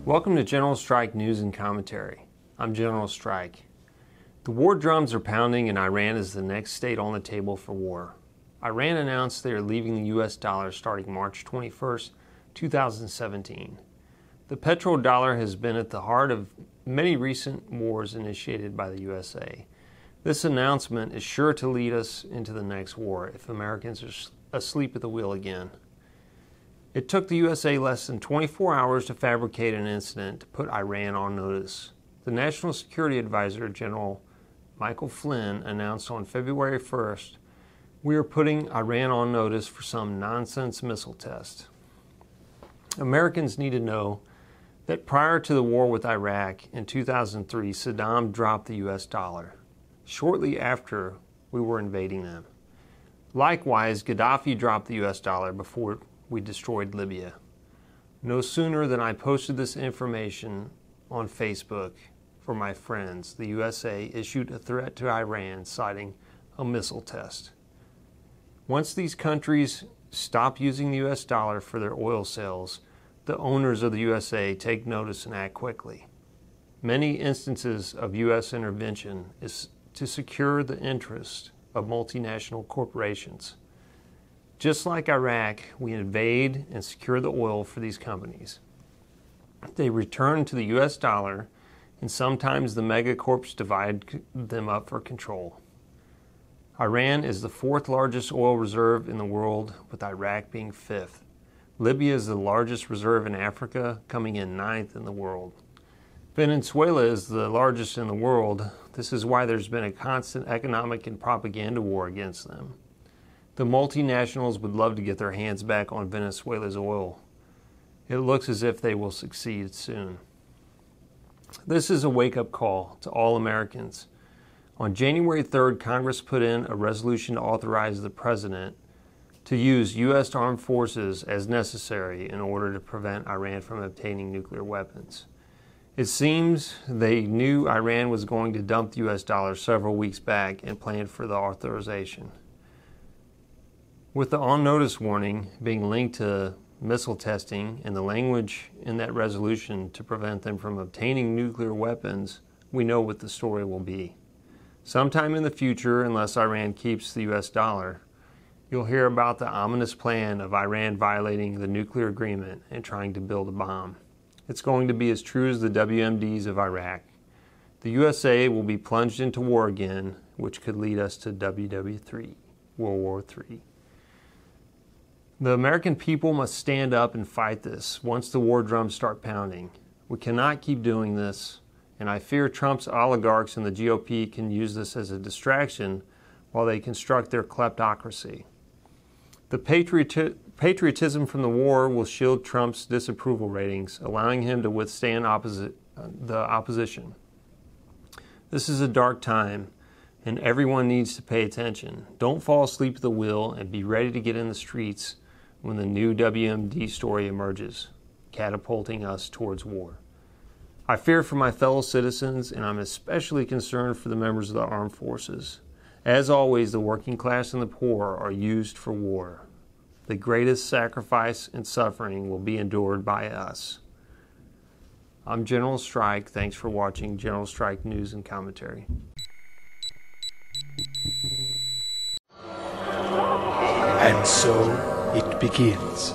Welcome to General Strike News and Commentary. I'm General Strike. The war drums are pounding and Iran is the next state on the table for war. Iran announced they are leaving the US dollar starting March 21st, 2017. The petrodollar has been at the heart of many recent wars initiated by the USA. This announcement is sure to lead us into the next war if Americans are asleep at the wheel again. It took the USA less than 24 hours to fabricate an incident to put Iran on notice. The National Security Advisor, General Michael Flynn, announced on February 1st, "We are putting Iran on notice for some nonsense missile test." Americans need to know that prior to the war with Iraq in 2003, Saddam dropped the US dollar, shortly after we were invading them. Likewise, Gaddafi dropped the US dollar before we destroyed Libya. No sooner than I posted this information on Facebook for my friends, the USA issued a threat to Iran citing a missile test. Once these countries stop using the US dollar for their oil sales, the owners of the USA take notice and act quickly. Many instances of US intervention is to secure the interest of multinational corporations. Just like Iraq, we invade and secure the oil for these companies. They return to the US dollar, and sometimes the megacorps divide them up for control. Iran is the fourth largest oil reserve in the world, with Iraq being fifth. Libya is the largest reserve in Africa, coming in ninth in the world. Venezuela is the largest in the world. This is why there's been a constant economic and propaganda war against them. The multinationals would love to get their hands back on Venezuela's oil. It looks as if they will succeed soon. This is a wake-up call to all Americans. On January 3rd, Congress put in a resolution to authorize the President to use U.S. armed forces as necessary in order to prevent Iran from obtaining nuclear weapons. It seems they knew Iran was going to dump the U.S. dollar several weeks back and planned for the authorization. With the on-notice warning being linked to missile testing and the language in that resolution to prevent them from obtaining nuclear weapons, we know what the story will be. Sometime in the future, unless Iran keeps the US dollar, you'll hear about the ominous plan of Iran violating the nuclear agreement and trying to build a bomb. It's going to be as true as the WMDs of Iraq. The USA will be plunged into war again, which could lead us to WW3, World War III. The American people must stand up and fight this once the war drums start pounding. We cannot keep doing this, and I fear Trump's oligarchs and the GOP can use this as a distraction while they construct their kleptocracy. The patriotism from the war will shield Trump's disapproval ratings, allowing him to withstand the opposition. This is a dark time, and everyone needs to pay attention. Don't fall asleep at the wheel and be ready to get in the streets when the new WMD story emerges, catapulting us towards war. I fear for my fellow citizens, and I'm especially concerned for the members of the armed forces. As always, the working class and the poor are used for war. The greatest sacrifice and suffering will be endured by us. I'm General Strike. Thanks for watching General Strike News and Commentary. And so it begins.